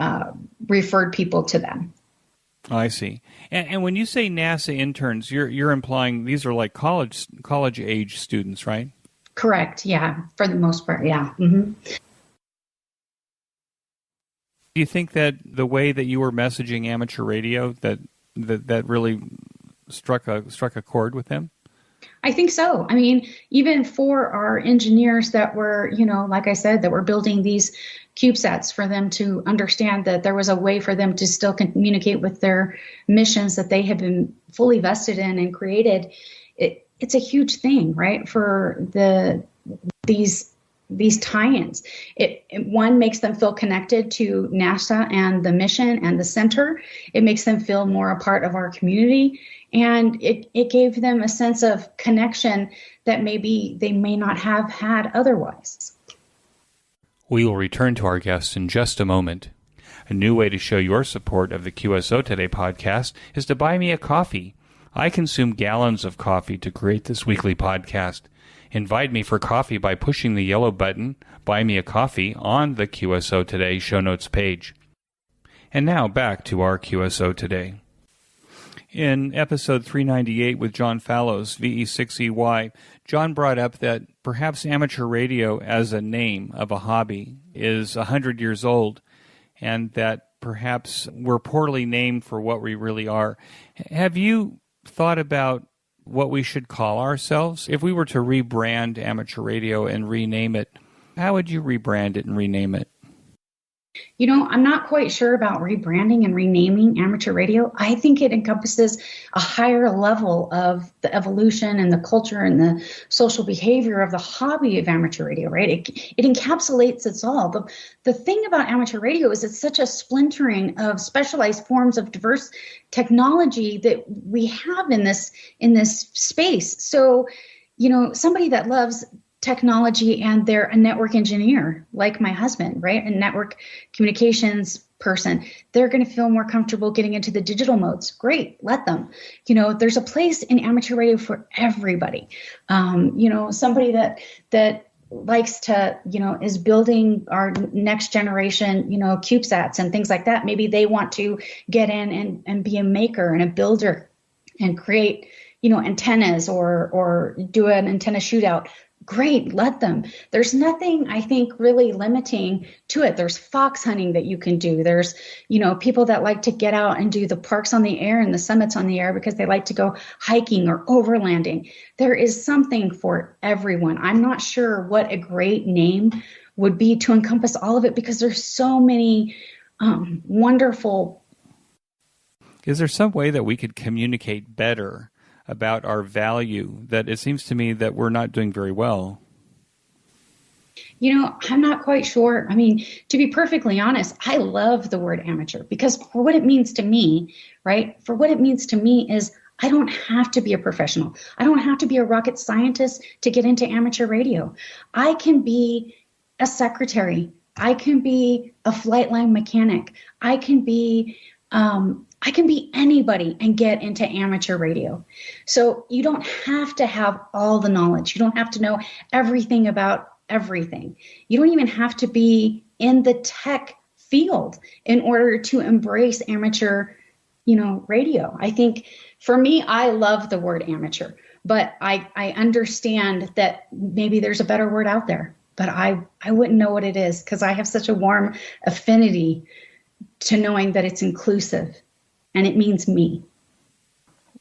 referred people to them. I see. And when you say NASA interns, you're implying these are like college age students, right? Correct. Yeah, for the most part. Yeah. Mm-hmm. Do you think that the way that you were messaging amateur radio that really struck a chord with them? I think so. I mean, even for our engineers that were, like I said, that were building these CubeSats for them to understand that there was a way for them to still communicate with their missions that they had been fully vested in and created. It's a huge thing, right? For these tie-ins. It one makes them feel connected to NASA and the mission and the center. It makes them feel more a part of our community. And it gave them a sense of connection that maybe they may not have had otherwise. We will return to our guests in just a moment. A new way to show your support of the QSO Today podcast is to buy me a coffee. I consume gallons of coffee to create this weekly podcast. Invite me for coffee by pushing the yellow button, Buy Me a Coffee, on the QSO Today show notes page. And now back to our QSO Today. In episode 398 with John Fallows, VE6EY, John brought up that perhaps amateur radio as a name of a hobby is 100 years old, and that perhaps we're poorly named for what we really are. Have you thought about what we should call ourselves? If we were to rebrand amateur radio and rename it, how would you rebrand it and rename it? You know, I'm not quite sure about rebranding and renaming amateur radio. I think it encompasses a higher level of the evolution and the culture and the social behavior of the hobby of amateur radio, right? It encapsulates it all. The thing about amateur radio is it's such a splintering of specialized forms of diverse technology that we have in this space. So, you know, somebody that loves technology and they're a network engineer like my husband, right? A network communications person, they're going to feel more comfortable getting into the digital modes. Great, let them. You know, there's a place in amateur radio for everybody. You know, somebody that likes to, you know, is building our next generation, you know, CubeSats and things like that. Maybe they want to get in and be a maker and a builder and create, you know, antennas or do an antenna shootout. Great, let them. There's nothing, I think, really limiting to it. There's fox hunting that you can do. There's, you know, people that like to get out and do the parks on the air and the summits on the air because they like to go hiking or overlanding. There is something for everyone. I'm not sure what a great name would be to encompass all of it because there's so many wonderful. Is there some way that we could communicate better about our value that it seems to me that we're not doing very well? You know, I'm not quite sure. I mean, to be perfectly honest, I love the word amateur because for what it means to me, right? For what it means to me is I don't have to be a professional. I don't have to be a rocket scientist to get into amateur radio. I can be a secretary. I can be a flight line mechanic. I can be anybody and get into amateur radio. So you don't have to have all the knowledge. You don't have to know everything about everything. You don't even have to be in the tech field in order to embrace amateur, you know, radio. I think for me, I love the word amateur, but I understand that maybe there's a better word out there, but I wouldn't know what it is because I have such a warm affinity to knowing that it's inclusive. And it means me.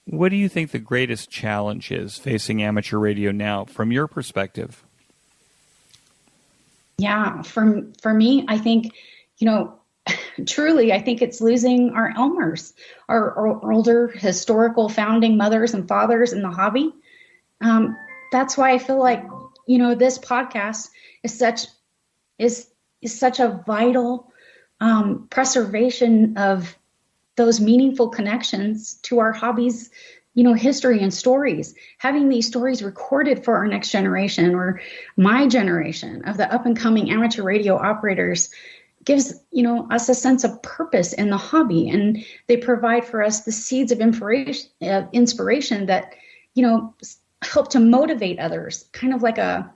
What do you think the greatest challenge is facing amateur radio now, from your perspective? Yeah, for me, I think, you know, truly, I think it's losing our Elmers, our older historical founding mothers and fathers in the hobby. That's why I feel like, you know, this podcast is such a vital preservation of those meaningful connections to our hobbies, you know, history and stories. Having these stories recorded for our next generation or my generation of the up and coming amateur radio operators gives, you know, us a sense of purpose in the hobby. And they provide for us the seeds of inspiration that, you know, help to motivate others, kind of like a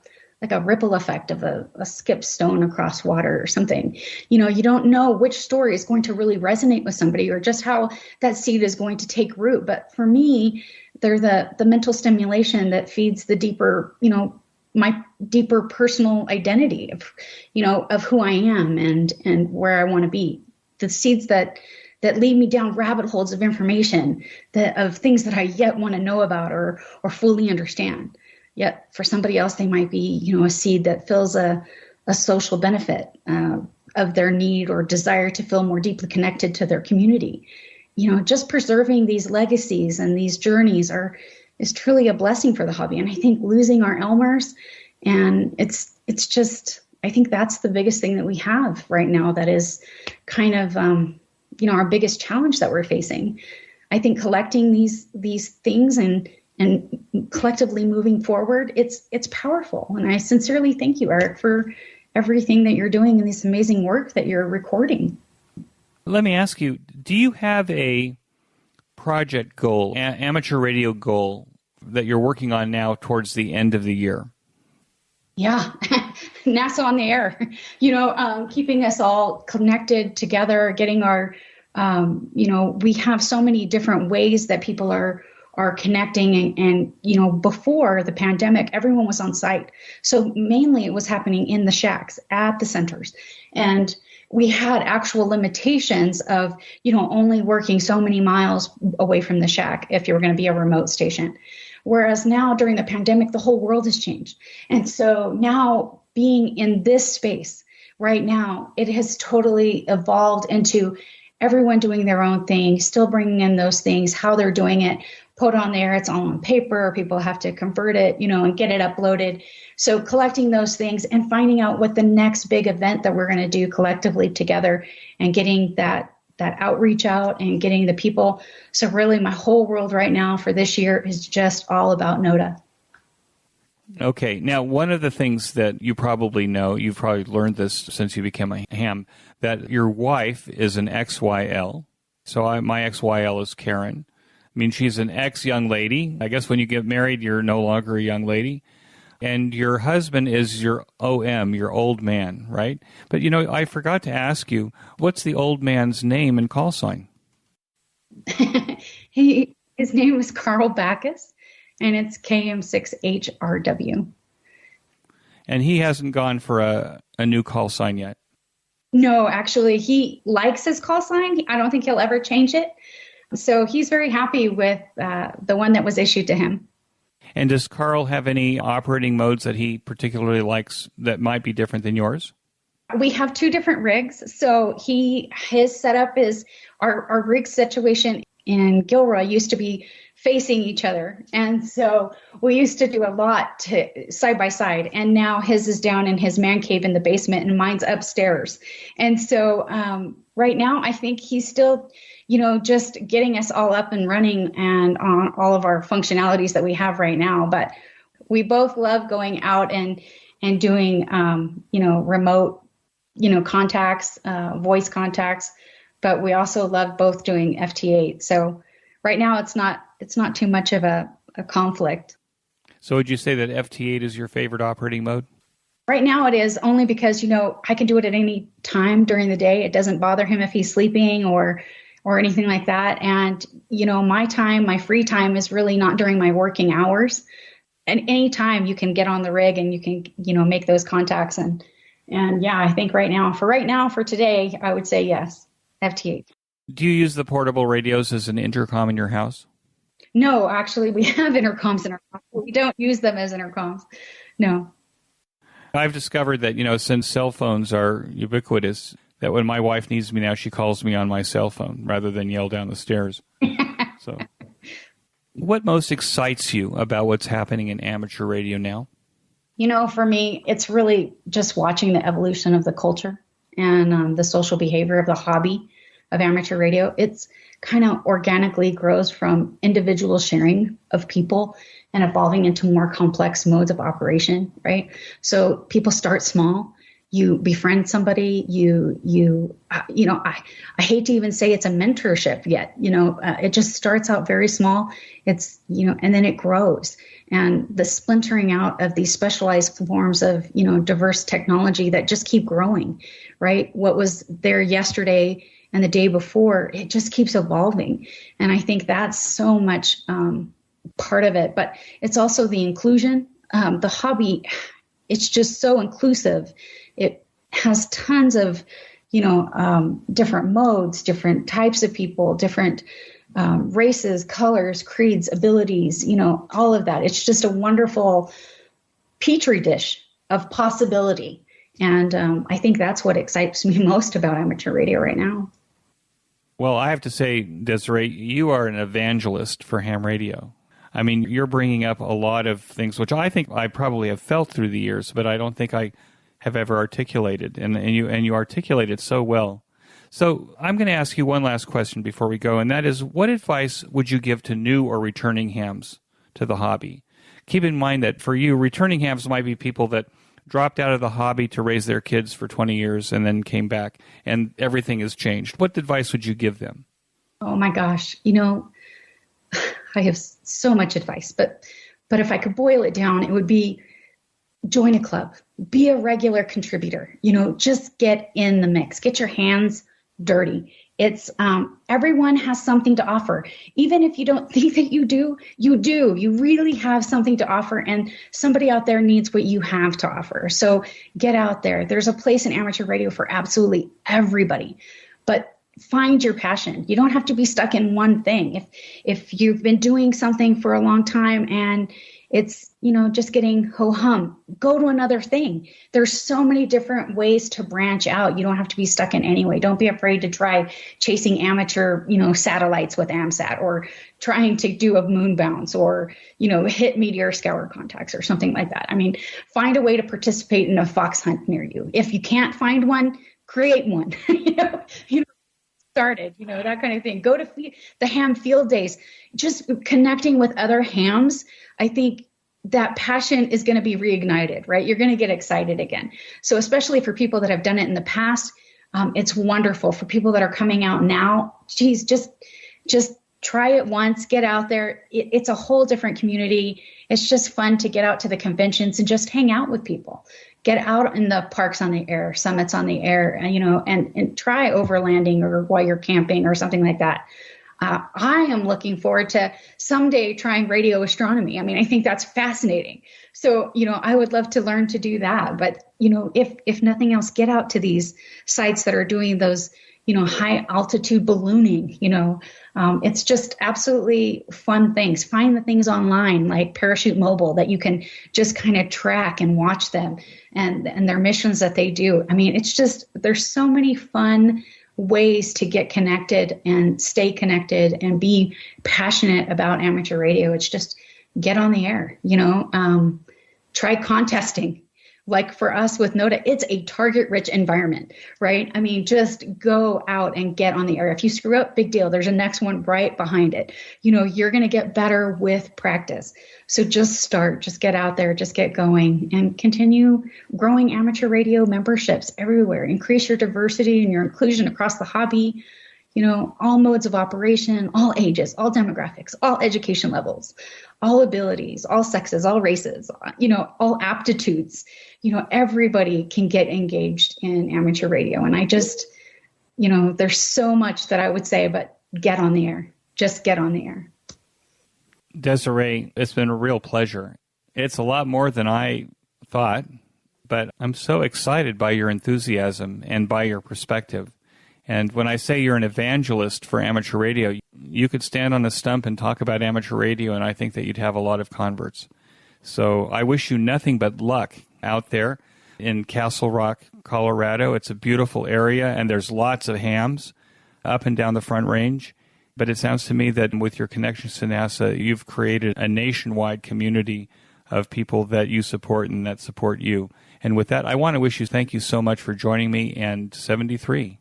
ripple effect of a skipped stone across water or something. You know, you don't know which story is going to really resonate with somebody or just how that seed is going to take root. But for me, they're the mental stimulation that feeds the deeper, you know, my deeper personal identity of, you know, of who I am and where I want to be. The seeds that lead me down rabbit holes of information, of things that I yet want to know about or fully understand. Yet for somebody else, they might be, you know, a seed that fills a social benefit of their need or desire to feel more deeply connected to their community. You know, just preserving these legacies and these journeys is truly a blessing for the hobby. And I think losing our Elmers, and it's just, I think that's the biggest thing that we have right now that is kind of, you know, our biggest challenge that we're facing. I think collecting these things and collectively moving forward, it's powerful. And I sincerely thank you, Eric, for everything that you're doing and this amazing work that you're recording. Let me ask you, do you have a project goal, amateur radio goal that you're working on now towards the end of the year? Yeah, NASA on the air, keeping us all connected together, getting our, we have so many different ways that people are connecting. And, before the pandemic, everyone was on site. So mainly it was happening in the shacks at the centers. And we had actual limitations of, only working so many miles away from the shack if you were going to be a remote station. Whereas now during the pandemic, the whole world has changed. And so now being in this space right now, it has totally evolved into everyone doing their own thing, still bringing in those things, how they're doing it, put on there. It's all on paper. People have to convert it, and get it uploaded. So collecting those things and finding out what the next big event that we're going to do collectively together and getting that outreach out and getting the people. So really my whole world right now for this year is just all about NODA. Okay. Now, one of the things that you probably know, you've probably learned this since you became a ham, that your wife is an XYL. So my XYL is Karen. I mean, she's an ex-young lady. I guess when you get married, you're no longer a young lady. And your husband is your OM, your old man, right? But, I forgot to ask you, what's the old man's name and call sign? His name is Carl Baccus, and it's KM6HRW. And he hasn't gone for a new call sign yet? No, actually, he likes his call sign. I don't think he'll ever change it. So he's very happy with the one that was issued to him. And does Carl have any operating modes that he particularly likes that might be different than yours? We have two different rigs. So his setup is our rig situation in Gilroy used to be facing each other. And so we used to do a lot side by side. And now his is down in his man cave in the basement and mine's upstairs. And so right now, I think he's still just getting us all up and running and on all of our functionalities that we have right now. But we both love going out and doing, remote, contacts, voice contacts. But we also love both doing FT8. So right now it's not too much of a conflict. So would you say that FT8 is your favorite operating mode? Right now it is, only because, I can do it at any time during the day. It doesn't bother him if he's sleeping or anything like that. And, my free time is really not during my working hours. And any time you can get on the rig and you can, make those contacts. And yeah, I think for today, I would say yes, FT8. Do you use the portable radios as an intercom in your house? No, actually, we have intercoms in our house. We don't use them as intercoms. No. I've discovered that, since cell phones are ubiquitous, that when my wife needs me now, she calls me on my cell phone rather than yell down the stairs. So, what most excites you about what's happening in amateur radio now? For me, it's really just watching the evolution of the culture and the social behavior of the hobby of amateur radio. It's kind of organically grows from individual sharing of people and evolving into more complex modes of operation, right? So people start small. You befriend somebody, I hate to even say it's a mentorship yet, it just starts out very small. It's, and then it grows. And the splintering out of these specialized forms of, diverse technology that just keep growing, right? What was there yesterday and the day before, it just keeps evolving. And I think that's so much part of it. But it's also the inclusion. The hobby, it's just so inclusive. It has tons of, different modes, different types of people, different races, colors, creeds, abilities, all of that. It's just a wonderful petri dish of possibility. And I think that's what excites me most about amateur radio right now. Well, I have to say, Desiree, you are an evangelist for ham radio. I mean, you're bringing up a lot of things, which I think I probably have felt through the years, but I don't think I have ever articulated, and you articulate it so well. So I'm going to ask you one last question before we go, and that is, what advice would you give to new or returning hams to the hobby? Keep in mind that for you, returning hams might be people that dropped out of the hobby to raise their kids for 20 years and then came back, and everything has changed. What advice would you give them? Oh my gosh. I have so much advice, but if I could boil it down, it would be join a club, be a regular contributor, just get in the mix, get your hands dirty. It's everyone has something to offer. Even if you don't think that you do, you really have something to offer, and somebody out there needs what you have to offer. So get out there. There's a place in amateur radio for absolutely everybody, but find your passion. You don't have to be stuck in one thing. If you've been doing something for a long time and it's, just getting ho-hum, go to another thing. There's so many different ways to branch out. You don't have to be stuck in any way. Don't be afraid to try chasing amateur, satellites with AMSAT, or trying to do a moon bounce, or, hit meteor scour contacts or something like that. I mean, find a way to participate in a fox hunt near you. If you can't find one, create one, started, that kind of thing. Go to the ham field days, just connecting with other hams. I think that passion is going to be reignited, right? You're going to get excited again. So especially for people that have done it in the past, it's wonderful. For people that are coming out now, geez, just try it once, get out there. It's a whole different community. It's just fun to get out to the conventions and just hang out with people. Get out in the parks on the air, summits on the air, and try overlanding, or while you're camping or something like that. I am looking forward to someday trying radio astronomy. I mean, I think that's fascinating. So, I would love to learn to do that. But, if nothing else, get out to these sites that are doing those, high altitude ballooning. It's just absolutely fun things. Find the things online like Parachute Mobile that you can just kind of track and watch them and their missions that they do. I mean, it's just, there's so many fun ways to get connected and stay connected and be passionate about amateur radio. It's just get on the air, try contesting. Like for us with NOTA, it's a target-rich environment, right? I mean, just go out and get on the air. If you screw up, big deal. There's a next one right behind it. You're going to get better with practice. So just start, just get out there, just get going, and continue growing amateur radio memberships everywhere. Increase your diversity and your inclusion across the hobby, all modes of operation, all ages, all demographics, all education levels, all abilities, all sexes, all races, all aptitudes. Everybody can get engaged in amateur radio. And I just, there's so much that I would say, but get on the air. Just get on the air. Desiree, it's been a real pleasure. It's a lot more than I thought, but I'm so excited by your enthusiasm and by your perspective. And when I say you're an evangelist for amateur radio, you could stand on a stump and talk about amateur radio, and I think that you'd have a lot of converts. So I wish you nothing but luck out there in Castle Rock, Colorado. It's a beautiful area, and there's lots of hams up and down the Front Range. But it sounds to me that with your connections to NASA, you've created a nationwide community of people that you support and that support you. And with that, I want to wish you thank you so much for joining me, and 73.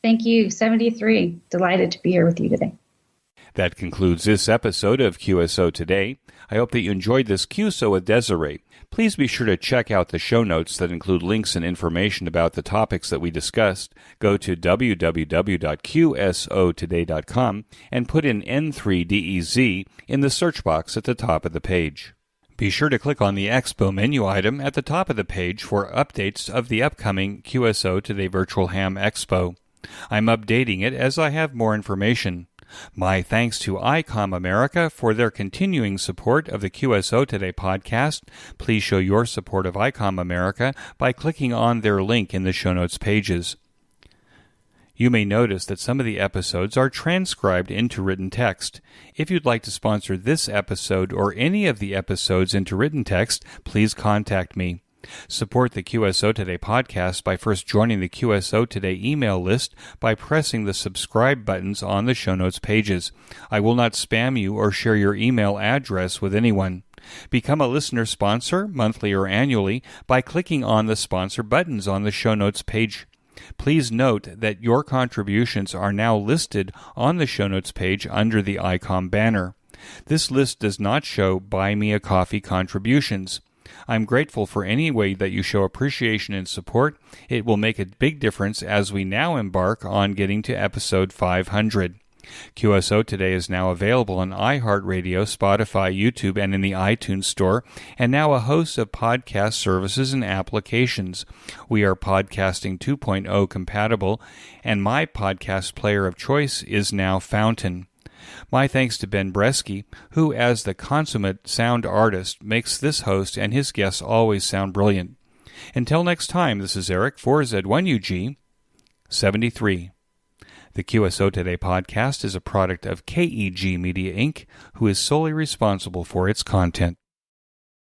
Thank you, 73. Delighted to be here with you today. That concludes this episode of QSO Today. I hope that you enjoyed this QSO with Desiree. Please be sure to check out the show notes that include links and information about the topics that we discussed. Go to www.qsotoday.com and put in N3DEZ in the search box at the top of the page. Be sure to click on the Expo menu item at the top of the page for updates of the upcoming QSO Today Virtual Ham Expo. I'm updating it as I have more information. My thanks to ICOM America for their continuing support of the QSO Today podcast. Please show your support of ICOM America by clicking on their link in the show notes pages. You may notice that some of the episodes are transcribed into written text. If you'd like to sponsor this episode or any of the episodes into written text, please contact me. Support the QSO Today podcast by first joining the QSO Today email list by pressing the subscribe buttons on the show notes pages. I will not spam you or share your email address with anyone. Become a listener sponsor, monthly or annually, by clicking on the sponsor buttons on the show notes page. Please note that your contributions are now listed on the show notes page under the ICOM banner. This list does not show Buy Me a Coffee contributions. I'm grateful for any way that you show appreciation and support. It will make a big difference as we now embark on getting to episode 500. QSO Today is now available on iHeartRadio, Spotify, YouTube, and in the iTunes Store, and now a host of podcast services and applications. We are Podcasting 2.0 compatible, and my podcast player of choice is now Fountain. My thanks to Ben Bresky, who, as the consummate sound artist, makes this host and his guests always sound brilliant. Until next time, this is Eric for Z1UG 73. The QSO Today podcast is a product of KEG Media Inc., who is solely responsible for its content.